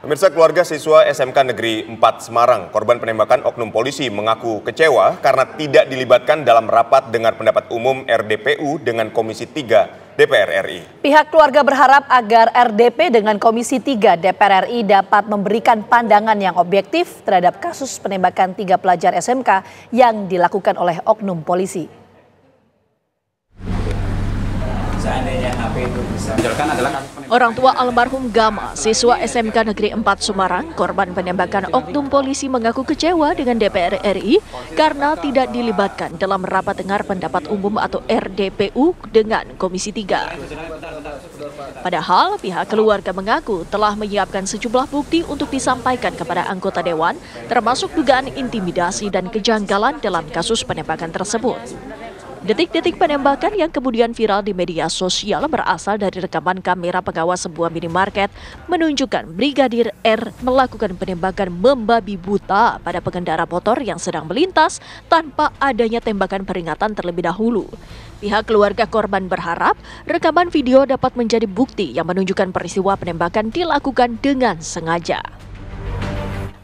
Pemirsa, keluarga siswa SMK Negeri 4 Semarang, korban penembakan oknum polisi mengaku kecewa karena tidak dilibatkan dalam rapat dengar pendapat umum RDPU dengan Komisi 3 DPR RI. Pihak keluarga berharap agar RDP dengan Komisi 3 DPR RI dapat memberikan pandangan yang objektif terhadap kasus penembakan 3 pelajar SMK yang dilakukan oleh oknum polisi. Orang tua almarhum Gama, siswa SMK Negeri 4 Semarang, korban penembakan oknum polisi mengaku kecewa dengan DPR RI karena tidak dilibatkan dalam rapat dengar pendapat umum atau RDPU dengan Komisi 3. Padahal pihak keluarga mengaku telah menyiapkan sejumlah bukti untuk disampaikan kepada anggota dewan, termasuk dugaan intimidasi dan kejanggalan dalam kasus penembakan tersebut. Detik-detik penembakan yang kemudian viral di media sosial berasal dari rekaman kamera pengawas sebuah minimarket menunjukkan Brigadir R melakukan penembakan membabi buta pada pengendara motor yang sedang melintas tanpa adanya tembakan peringatan terlebih dahulu. Pihak keluarga korban berharap rekaman video dapat menjadi bukti yang menunjukkan peristiwa penembakan dilakukan dengan sengaja.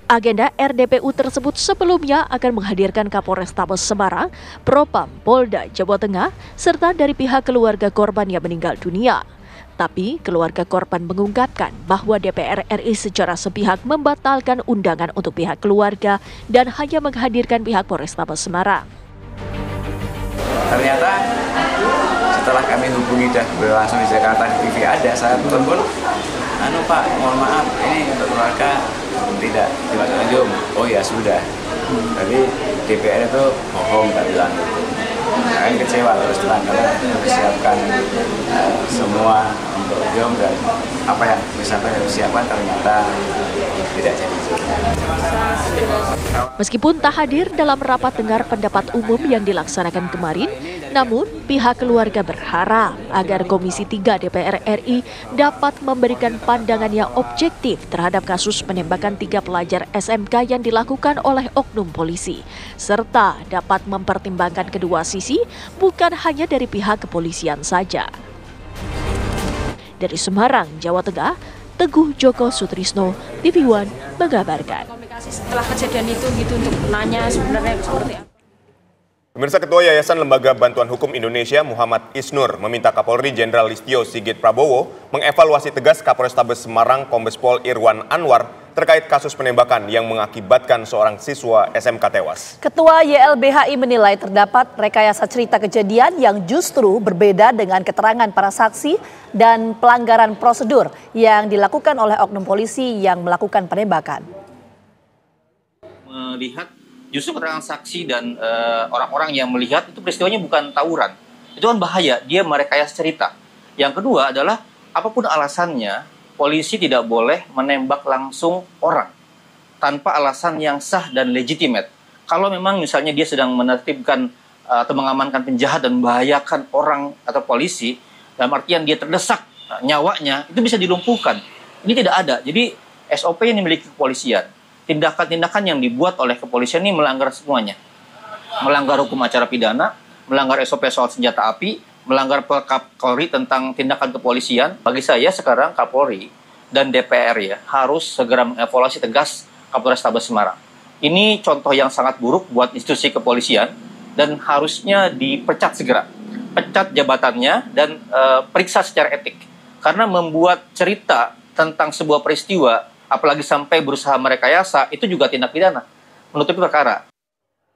Agenda RDPU tersebut sebelumnya akan menghadirkan Kapolrestabes Semarang, Propam Polda Jawa Tengah, serta dari pihak keluarga korban yang meninggal dunia. Tapi keluarga korban mengungkapkan bahwa DPR RI secara sepihak membatalkan undangan untuk pihak keluarga dan hanya menghadirkan pihak Polrestabes Semarang. Ternyata setelah kami hubungi dan langsung di Jakarta di TV ada, saya telepon, Pak, mohon maaf, ini untuk keluarga tidak dimasukkan. Oh ya sudah. Tapi DPR itu bohong, tak bilang gitu. Saya kecewa terus terang karena persiapkan semua untuk Jom dan apa yang misalkan harus siapkan ternyata tidak jadi. Meskipun tak hadir dalam rapat dengar pendapat umum yang dilaksanakan kemarin, namun pihak keluarga berharap agar Komisi 3 DPR RI dapat memberikan pandangan yang objektif terhadap kasus penembakan 3 pelajar SMK yang dilakukan oleh oknum polisi, serta dapat mempertimbangkan kedua sisi, bukan hanya dari pihak kepolisian saja. Dari Semarang, Jawa Tengah, Teguh Joko Sutrisno, TV One mengabarkan. Setelah kejadian itu untuk nanya sebenarnya seperti apa. Pemirsa, Ketua Yayasan Lembaga Bantuan Hukum Indonesia Muhammad Isnur meminta Kapolri Jenderal Listio Sigit Prabowo mengevaluasi tegas Kapolrestabes Semarang Kombes Pol Irwan Anwar terkait kasus penembakan yang mengakibatkan seorang siswa SMK tewas. Ketua YLBHI menilai terdapat rekayasa cerita kejadian yang justru berbeda dengan keterangan para saksi dan pelanggaran prosedur yang dilakukan oleh oknum polisi yang melakukan penembakan. Melihat justru keterangan saksi dan orang-orang yang melihat itu peristiwanya bukan tawuran. Itu kan bahaya, dia merekayasa cerita. Yang kedua adalah apapun alasannya, polisi tidak boleh menembak langsung orang tanpa alasan yang sah dan legitimate. Kalau memang misalnya dia sedang menertibkan atau mengamankan penjahat dan membahayakan orang atau polisi, dalam artian dia terdesak nyawanya, itu bisa dilumpuhkan. Ini tidak ada. Jadi SOP yang dimiliki kepolisian, tindakan-tindakan yang dibuat oleh kepolisian ini melanggar semuanya. Melanggar hukum acara pidana, melanggar SOP soal senjata api, melanggar Kapolri tentang tindakan kepolisian. Bagi saya sekarang Kapolri dan DPR ya harus segera mengevaluasi tegas Kapolrestabes Semarang. Ini contoh yang sangat buruk buat institusi kepolisian dan harusnya dipecat segera. Pecat jabatannya dan periksa secara etik. Karena membuat cerita tentang sebuah peristiwa apalagi sampai berusaha merekayasa, itu juga tindak pidana, menutupi perkara.